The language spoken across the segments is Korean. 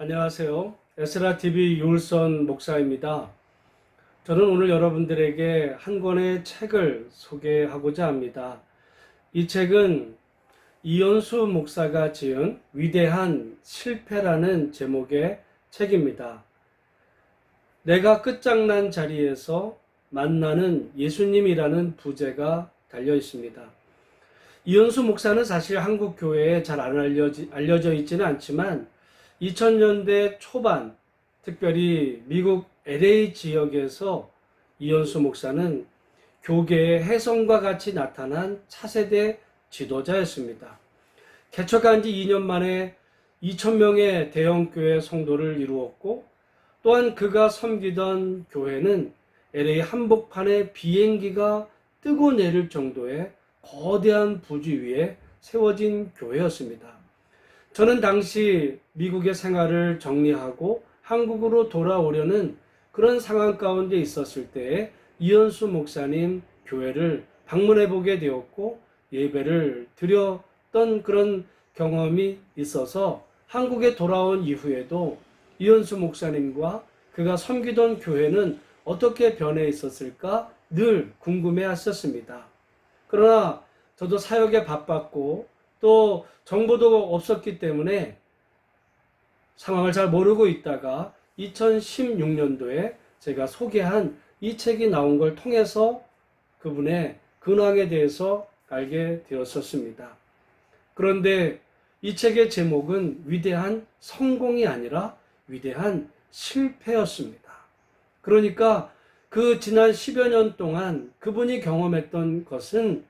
안녕하세요. 에스라TV 유울선 목사입니다. 저는 오늘 여러분들에게 한 권의 책을 소개하고자 합니다. 이 책은 이현수 목사가 지은 위대한 실패라는 제목의 책입니다. 내가 끝장난 자리에서 만나는 예수님이라는 부제가 달려 있습니다. 이현수 목사는 사실 한국 교회에 잘 안 알려져 있지는 않지만 2000년대 초반, 특별히 미국 LA 지역에서 이현수 목사는 교계의 혜성과 같이 나타난 차세대 지도자였습니다. 개척한 지 2년 만에 2,000명의 대형교회 성도를 이루었고, 또한 그가 섬기던 교회는 LA 한복판에 비행기가 뜨고 내릴 정도의 거대한 부지 위에 세워진 교회였습니다. 저는 당시 미국의 생활을 정리하고 한국으로 돌아오려는 그런 상황 가운데 있었을 때에 이현수 목사님 교회를 방문해 보게 되었고 예배를 드렸던 그런 경험이 있어서 한국에 돌아온 이후에도 이현수 목사님과 그가 섬기던 교회는 어떻게 변해 있었을까 늘 궁금해 하셨습니다. 그러나 저도 사역에 바빴고 또 정보도 없었기 때문에 상황을 잘 모르고 있다가 2016년도에 제가 소개한 이 책이 나온 걸 통해서 그분의 근황에 대해서 알게 되었었습니다. 그런데 이 책의 제목은 위대한 성공이 아니라 위대한 실패였습니다. 그러니까 그 지난 10여 년 동안 그분이 경험했던 것은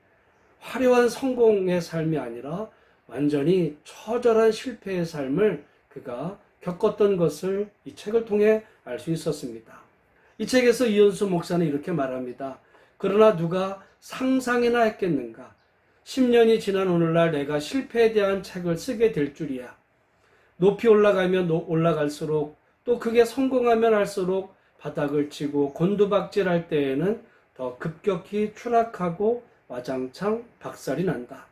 화려한 성공의 삶이 아니라 완전히 처절한 실패의 삶을 그가 겪었던 것을 이 책을 통해 알 수 있었습니다. 이 책에서 이현수 목사는 이렇게 말합니다. 그러나 누가 상상이나 했겠는가? 10년이 지난 오늘날 내가 실패에 대한 책을 쓰게 될 줄이야. 높이 올라가면 올라갈수록 또 그게 성공하면 할수록 바닥을 치고 곤두박질할 때에는 더 급격히 추락하고 와장창 박살이 난다.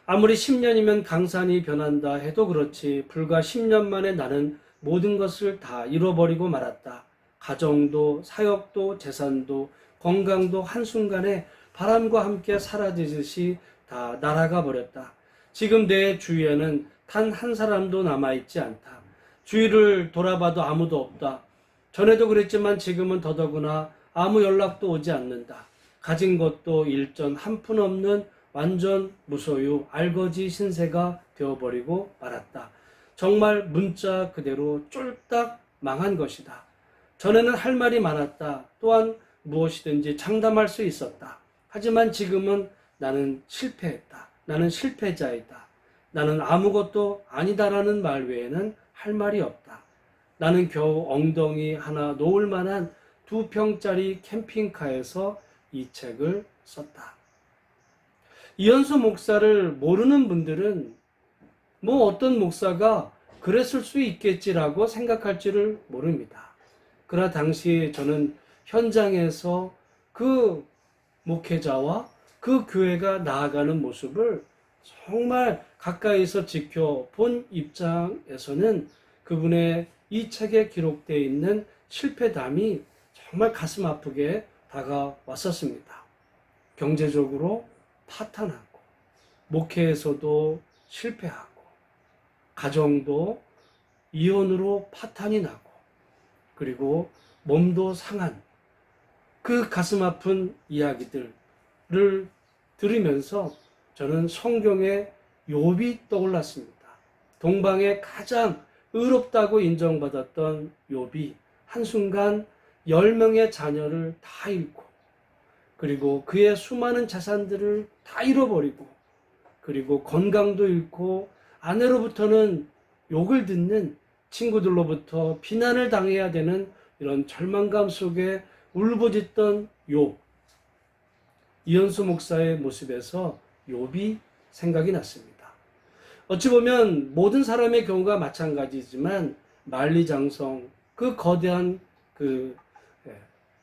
아무리 10년이면 강산이 변한다 해도 그렇지 불과 10년 만에 나는 모든 것을 다 잃어버리고 말았다. 가정도 사역도 재산도 건강도 한순간에 바람과 함께 사라지듯이 다 날아가 버렸다. 지금 내 주위에는 단 한 사람도 남아있지 않다. 주위를 돌아봐도 아무도 없다. 전에도 그랬지만 지금은 더더구나 아무 연락도 오지 않는다. 가진 것도 일전 한 푼 없는 완전 무소유 알거지 신세가 되어버리고 말았다. 정말 문자 그대로 쫄딱 망한 것이다. 전에는 할 말이 많았다. 또한 무엇이든지 장담할 수 있었다. 하지만 지금은 나는 실패했다. 나는 실패자이다. 나는 아무것도 아니다라는 말 외에는 할 말이 없다. 나는 겨우 엉덩이 하나 놓을 만한 2평짜리 캠핑카에서 이 책을 썼다. 이현수 목사를 모르는 분들은 뭐 어떤 목사가 그랬을 수 있겠지라고 생각할지를 모릅니다. 그러나 당시 저는 현장에서 그 목회자와 그 교회가 나아가는 모습을 정말 가까이서 지켜본 입장에서는 그분의 이 책에 기록되어 있는 실패담이 정말 가슴 아프게 다가왔었습니다. 경제적으로 파탄하고, 목회에서도 실패하고, 가정도 이혼으로 파탄이 나고, 그리고 몸도 상한 그 가슴 아픈 이야기들을 들으면서 저는 성경의 욥이 떠올랐습니다. 동방의 가장 의롭다고 인정받았던 욥이 한순간 10명의 자녀를 다 잃고 그리고 그의 수많은 자산들을 다 잃어버리고 그리고 건강도 잃고 아내로부터는 욕을 듣는 친구들로부터 비난을 당해야 되는 이런 절망감 속에 울부짖던 욥. 이현수 목사의 모습에서 욥이 생각이 났습니다. 어찌 보면 모든 사람의 경우가 마찬가지지만 만리장성 그 거대한 그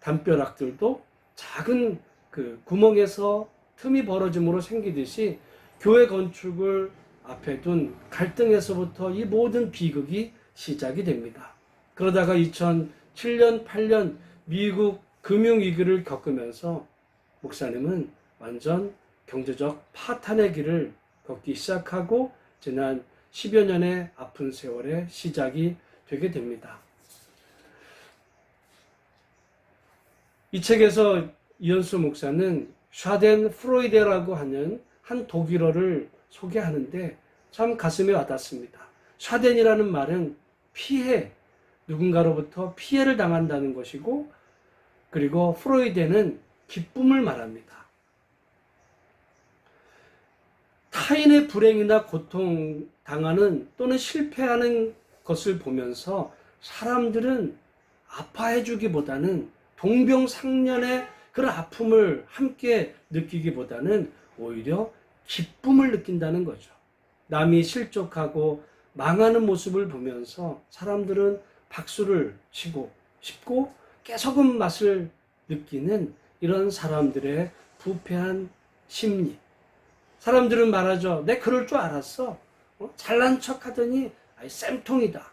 담벼락들도 작은 그 구멍에서 틈이 벌어짐으로 생기듯이 교회 건축을 앞에 둔 갈등에서부터 이 모든 비극이 시작이 됩니다. 그러다가 2007년, 8년 미국 금융위기를 겪으면서 목사님은 완전 경제적 파탄의 길을 걷기 시작하고 지난 10여 년의 아픈 세월의 시작이 되게 됩니다. 이 책에서 이현수 목사는 샤덴 프로이데라고 하는 한 독일어를 소개하는데 참 가슴에 와닿습니다. 샤덴이라는 말은 피해, 누군가로부터 피해를 당한다는 것이고, 그리고 프로이데는 기쁨을 말합니다. 타인의 불행이나 고통 당하는 또는 실패하는 것을 보면서 사람들은 아파해 주기보다는 동병상련의 그런 아픔을 함께 느끼기보다는 오히려 기쁨을 느낀다는 거죠. 남이 실족하고 망하는 모습을 보면서 사람들은 박수를 치고 싶고 깨소금 맛을 느끼는 이런 사람들의 부패한 심리. 사람들은 말하죠. 내 그럴 줄 알았어. 잘난 척 하더니 쌤통이다.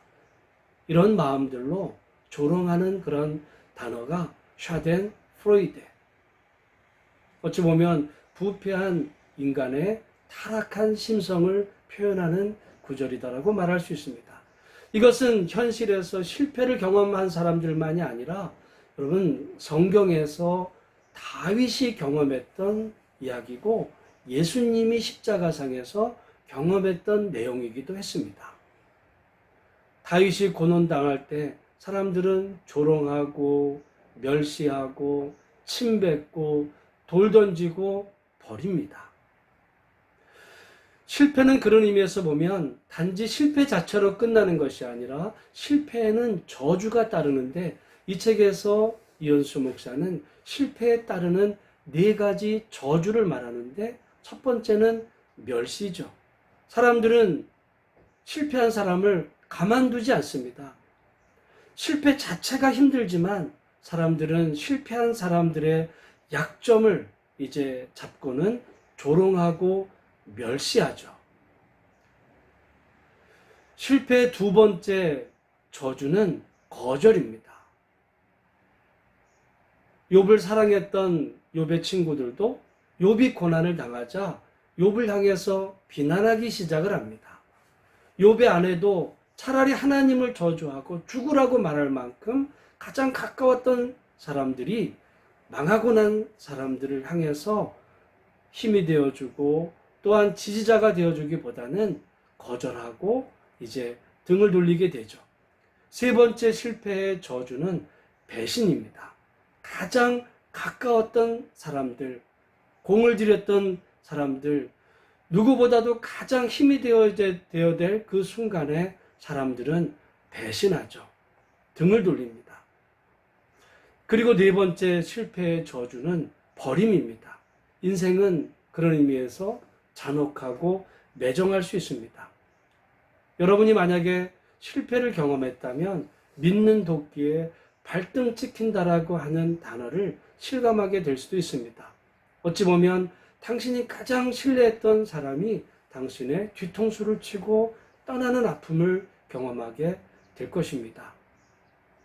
이런 마음들로 조롱하는 그런 단어가 샤덴 프로이데. 어찌 보면 부패한 인간의 타락한 심성을 표현하는 구절이다라고 말할 수 있습니다. 이것은 현실에서 실패를 경험한 사람들만이 아니라 여러분 성경에서 다윗이 경험했던 이야기고 예수님이 십자가상에서 경험했던 내용이기도 했습니다. 다윗이 고난당할 때 사람들은 조롱하고 멸시하고 침뱉고 돌 던지고 버립니다. 실패는 그런 의미에서 보면 단지 실패 자체로 끝나는 것이 아니라 실패에는 저주가 따르는데 이 책에서 이현수 목사는 실패에 따르는 4가지 저주를 말하는데 첫 번째는 멸시죠. 사람들은 실패한 사람을 가만두지 않습니다. 실패 자체가 힘들지만 사람들은 실패한 사람들의 약점을 이제 잡고는 조롱하고 멸시하죠. 실패의 2번째 저주는 거절입니다. 욥을 사랑했던 욥의 친구들도 욥이 고난을 당하자 욥을 향해서 비난하기 시작을 합니다. 욥의 아내도 차라리 하나님을 저주하고 죽으라고 말할 만큼 가장 가까웠던 사람들이 망하고 난 사람들을 향해서 힘이 되어주고 또한 지지자가 되어주기보다는 거절하고 이제 등을 돌리게 되죠. 3번째 실패의 저주는 배신입니다. 가장 가까웠던 사람들, 공을 들였던 사람들, 누구보다도 가장 힘이 되어야 될 그 순간에 사람들은 배신하죠. 등을 돌립니다. 그리고 4번째 실패의 저주는 버림입니다. 인생은 그런 의미에서 잔혹하고 매정할 수 있습니다. 여러분이 만약에 실패를 경험했다면 믿는 도끼에 발등 찍힌다라고 하는 단어를 실감하게 될 수도 있습니다. 어찌 보면 당신이 가장 신뢰했던 사람이 당신의 뒤통수를 치고 떠나는 아픔을 경험하게 될 것입니다.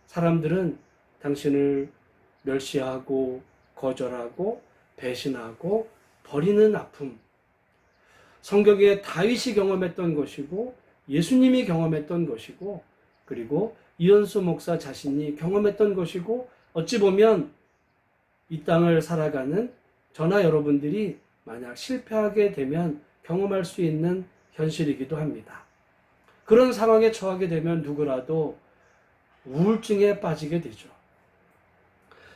사람들은 당신을 멸시하고 거절하고 배신하고 버리는 아픔, 성경에 다윗이 경험했던 것이고 예수님이 경험했던 것이고 그리고 이현수 목사 자신이 경험했던 것이고 어찌 보면 이 땅을 살아가는 저나 여러분들이 만약 실패하게 되면 경험할 수 있는 현실이기도 합니다. 그런 상황에 처하게 되면 누구라도 우울증에 빠지게 되죠.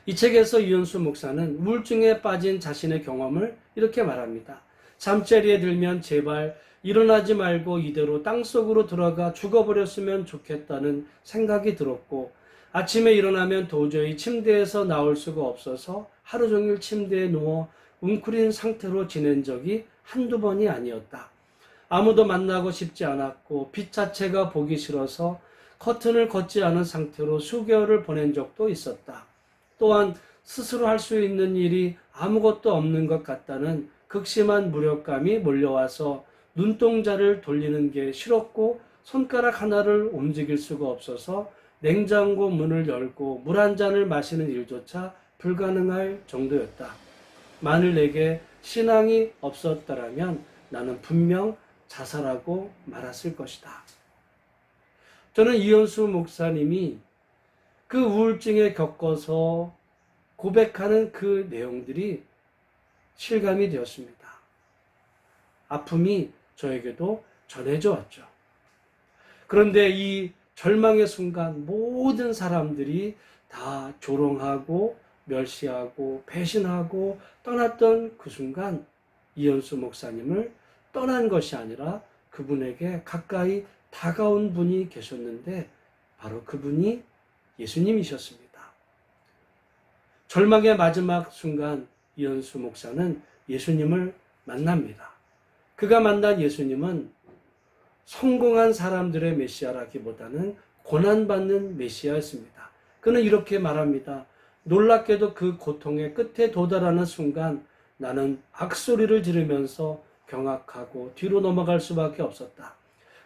이 책에서 이현수 목사는 우울증에 빠진 자신의 경험을 이렇게 말합니다. 잠자리에 들면 제발 일어나지 말고 이대로 땅속으로 들어가 죽어버렸으면 좋겠다는 생각이 들었고 아침에 일어나면 도저히 침대에서 나올 수가 없어서 하루 종일 침대에 누워 웅크린 상태로 지낸 적이 한두 번이 아니었다. 아무도 만나고 싶지 않았고 빛 자체가 보기 싫어서 커튼을 걷지 않은 상태로 수개월을 보낸 적도 있었다. 또한 스스로 할 수 있는 일이 아무것도 없는 것 같다는 극심한 무력감이 몰려와서 눈동자를 돌리는 게 싫었고 손가락 하나를 움직일 수가 없어서 냉장고 문을 열고 물 한 잔을 마시는 일조차 불가능할 정도였다. 만일 내게 신앙이 없었더라면 나는 분명 자살하고 말았을 것이다. 저는 이현수 목사님이 그 우울증에 겪어서 고백하는 그 내용들이 실감이 되었습니다. 아픔이 저에게도 전해져 왔죠. 그런데 이 절망의 순간 모든 사람들이 다 조롱하고 멸시하고 배신하고 떠났던 그 순간 이현수 목사님을 떠난 것이 아니라 그분에게 가까이 다가온 분이 계셨는데 바로 그분이 예수님이셨습니다. 절망의 마지막 순간 이현수 목사는 예수님을 만납니다. 그가 만난 예수님은 성공한 사람들의 메시아라기보다는 고난받는 메시아였습니다. 그는 이렇게 말합니다. 놀랍게도 그 고통의 끝에 도달하는 순간 나는 악소리를 지르면서 경악하고 뒤로 넘어갈 수밖에 없었다.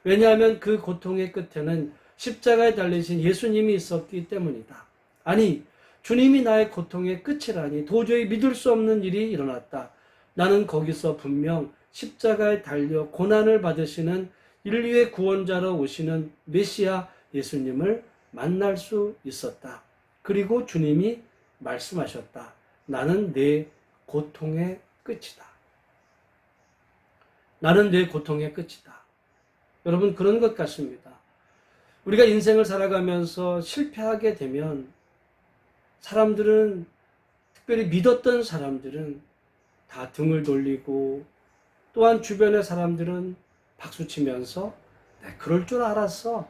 왜냐하면 그 고통의 끝에는 십자가에 달리신 예수님이 있었기 때문이다. 아니, 주님이 나의 고통의 끝이라니 도저히 믿을 수 없는 일이 일어났다. 나는 거기서 분명 십자가에 달려 고난을 받으시는 인류의 구원자로 오시는 메시아 예수님을 만날 수 있었다. 그리고 주님이 말씀하셨다. 나는 내 고통의 끝이다. 나는 내 고통의 끝이다. 여러분, 그런 것 같습니다. 우리가 인생을 살아가면서 실패하게 되면 사람들은, 특별히 믿었던 사람들은 다 등을 돌리고, 또한 주변의 사람들은 박수치면서 그럴 줄 알았어.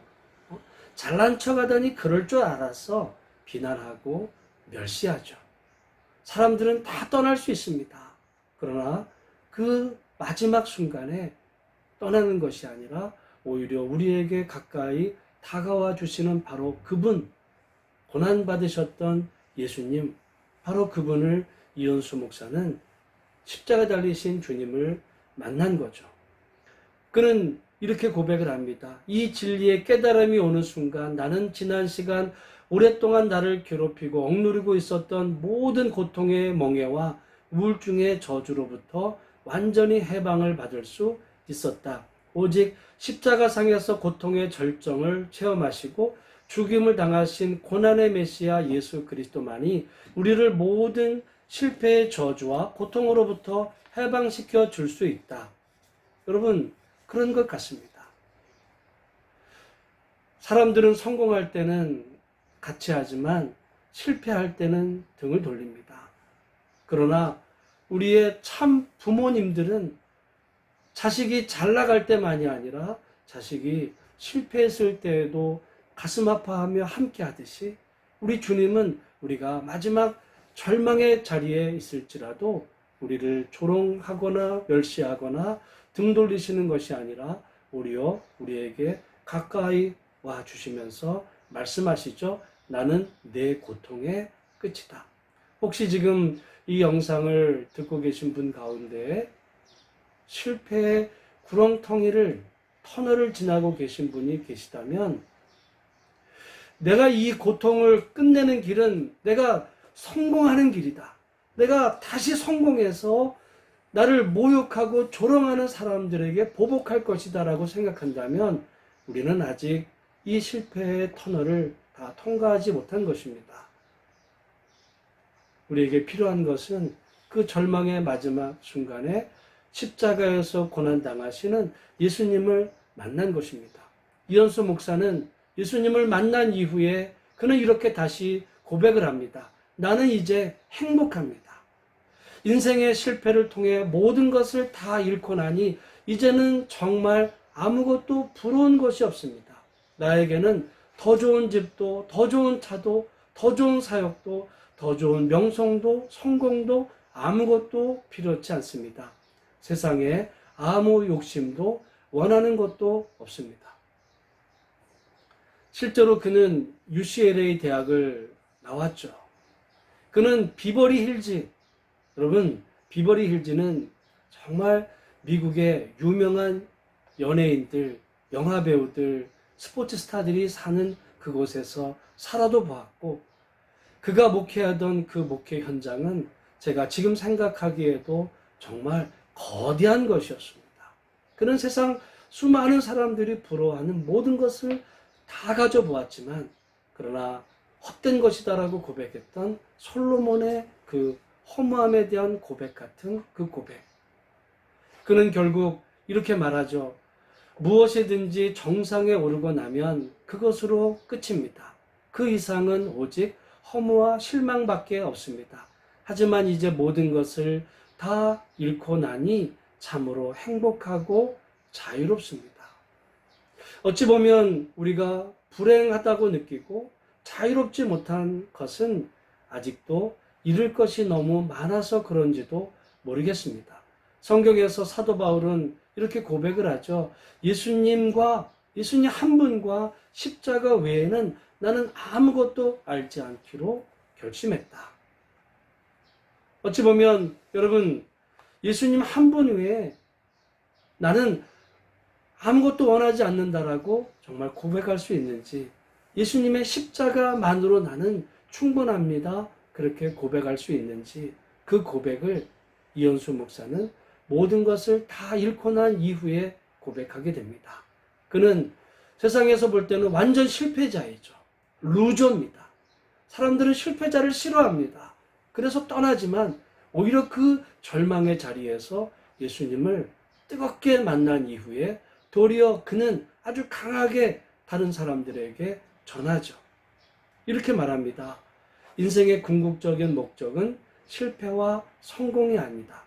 잘난 척하더니 그럴 줄 알았어. 비난하고 멸시하죠. 사람들은 다 떠날 수 있습니다. 그러나 그 마지막 순간에 떠나는 것이 아니라 오히려 우리에게 가까이 다가와 주시는 바로 그분, 고난받으셨던 예수님, 바로 그분을 이현수 목사는 십자가 달리신 주님을 만난 거죠. 그는 이렇게 고백을 합니다. 이 진리의 깨달음이 오는 순간 나는 지난 시간 오랫동안 나를 괴롭히고 억누르고 있었던 모든 고통의 멍에와 우울증의 저주로부터 완전히 해방을 받을 수 있었다. 오직 십자가상에서 고통의 절정을 체험하시고 죽임을 당하신 고난의 메시아 예수 그리스도만이 우리를 모든 실패의 저주와 고통으로부터 해방시켜 줄 수 있다. 여러분, 그런 것 같습니다. 사람들은 성공할 때는 같이 하지만 실패할 때는 등을 돌립니다. 그러나 우리의 참 부모님들은 자식이 잘 나갈 때만이 아니라 자식이 실패했을 때에도 가슴 아파하며 함께 하듯이 우리 주님은 우리가 마지막 절망의 자리에 있을지라도 우리를 조롱하거나 멸시하거나 등 돌리시는 것이 아니라 오히려 우리에게 가까이 와 주시면서 말씀하시죠. 나는 내 고통의 끝이다. 혹시 지금 이 영상을 듣고 계신 분 가운데 실패의 구렁텅이를 터널을 지나고 계신 분이 계시다면 내가 이 고통을 끝내는 길은 내가 성공하는 길이다. 내가 다시 성공해서 나를 모욕하고 조롱하는 사람들에게 보복할 것이다 라고 생각한다면 우리는 아직 이 실패의 터널을 다 통과하지 못한 것입니다. 우리에게 필요한 것은 그 절망의 마지막 순간에 십자가에서 고난당하시는 예수님을 만난 것입니다. 이현수 목사는 예수님을 만난 이후에 그는 이렇게 다시 고백을 합니다. 나는 이제 행복합니다. 인생의 실패를 통해 모든 것을 다 잃고 나니 이제는 정말 아무것도 부러운 것이 없습니다. 나에게는 더 좋은 집도, 더 좋은 차도, 더 좋은 사역도, 더 좋은 명성도, 성공도 아무것도 필요치 않습니다. 세상에 아무 욕심도 원하는 것도 없습니다. 실제로 그는 UCLA 대학을 나왔죠. 그는 비버리 힐즈, 여러분, 비버리 힐즈는 정말 미국의 유명한 연예인들, 영화배우들, 스포츠 스타들이 사는 그곳에서 살아도 보았고, 그가 목회하던 그 목회 현장은 제가 지금 생각하기에도 정말 거대한 것이었습니다. 그는 세상 수많은 사람들이 부러워하는 모든 것을 다 가져보았지만, 그러나 헛된 것이다라고 고백했던 솔로몬의 그 허무함에 대한 고백 같은 그 고백. 그는 결국 이렇게 말하죠. 무엇이든지 정상에 오르고 나면 그것으로 끝입니다. 그 이상은 오직 허무와 실망밖에 없습니다. 하지만 이제 모든 것을 다 잃고 나니 참으로 행복하고 자유롭습니다. 어찌 보면 우리가 불행하다고 느끼고 자유롭지 못한 것은 아직도 잃을 것이 너무 많아서 그런지도 모르겠습니다. 성경에서 사도 바울은 이렇게 고백을 하죠. 예수님 한 분과 십자가 외에는 나는 아무것도 알지 않기로 결심했다. 어찌 보면 여러분, 예수님 한 분 외에 나는 아무것도 원하지 않는다라고 정말 고백할 수 있는지, 예수님의 십자가만으로 나는 충분합니다, 그렇게 고백할 수 있는지, 그 고백을 이현수 목사는 모든 것을 다 잃고 난 이후에 고백하게 됩니다. 그는 세상에서 볼 때는 완전 실패자이죠. 루저입니다. 사람들은 실패자를 싫어합니다. 그래서 떠나지만 오히려 그 절망의 자리에서 예수님을 뜨겁게 만난 이후에 도리어 그는 아주 강하게 다른 사람들에게 전하죠. 이렇게 말합니다. 인생의 궁극적인 목적은 실패와 성공이 아니다.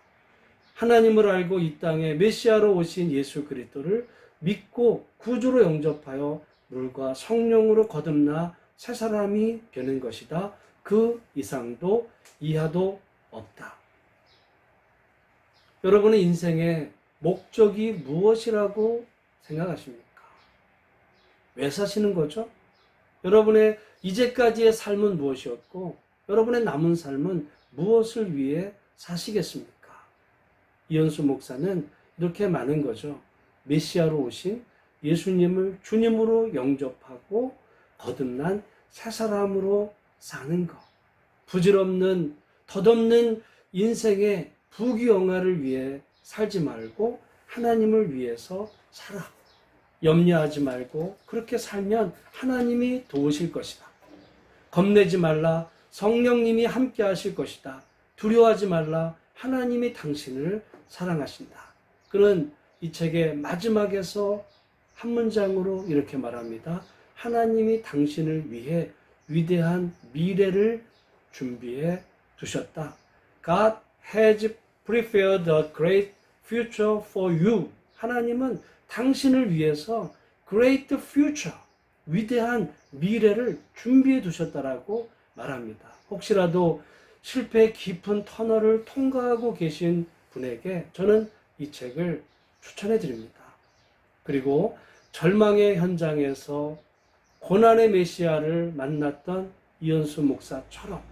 하나님을 알고 이 땅에 메시아로 오신 예수 그리스도를 믿고 구주로 영접하여 물과 성령으로 거듭나 새 사람이 되는 것이다. 그 이상도 이하도 없다. 여러분의 인생의 목적이 무엇이라고 생각하십니까? 왜 사시는 거죠? 여러분의 이제까지의 삶은 무엇이었고 여러분의 남은 삶은 무엇을 위해 사시겠습니까? 이현수 목사는 이렇게 많은 거죠. 메시아로 오신 예수님을 주님으로 영접하고 거듭난 새 사람으로 사는 것. 부질없는 덧없는 인생의 부귀영화를 위해 살지 말고 하나님을 위해서 살아. 염려하지 말고 그렇게 살면 하나님이 도우실 것이다. 겁내지 말라. 성령님이 함께 하실 것이다. 두려워하지 말라. 하나님이 당신을 사랑하신다. 그는 이 책의 마지막에서 한 문장으로 이렇게 말합니다. 하나님이 당신을 위해 위대한 미래를 준비해 두셨다. God has prepared a great future for you. 하나님은 당신을 위해서 great future, 위대한 미래를 준비해 두셨다라고 말합니다. 혹시라도 실패의 깊은 터널을 통과하고 계신 분에게 저는 이 책을 추천해 드립니다. 그리고 절망의 현장에서 고난의 메시아를 만났던 이현수 목사처럼,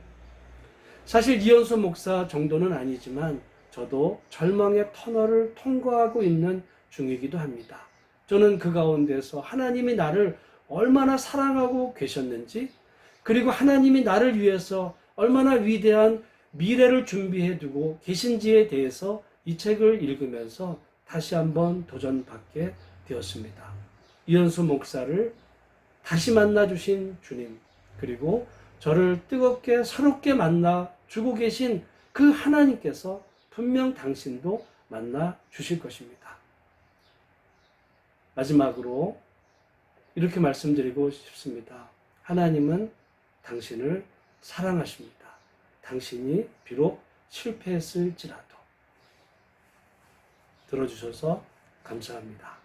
사실 이현수 목사 정도는 아니지만 저도 절망의 터널을 통과하고 있는 중이기도 합니다. 저는 그 가운데서 하나님이 나를 얼마나 사랑하고 계셨는지, 그리고 하나님이 나를 위해서 얼마나 위대한 미래를 준비해 두고 계신지에 대해서 이 책을 읽으면서 다시 한번 도전받게 되었습니다. 이현수 목사를 다시 만나주신 주님, 그리고 저를 뜨겁게 새롭게 만나 주고 계신 그 하나님께서 분명 당신도 만나 주실 것입니다. 마지막으로 이렇게 말씀드리고 싶습니다. 하나님은 당신을 사랑하십니다. 당신이 비록 실패했을지라도. 들어주셔서 감사합니다.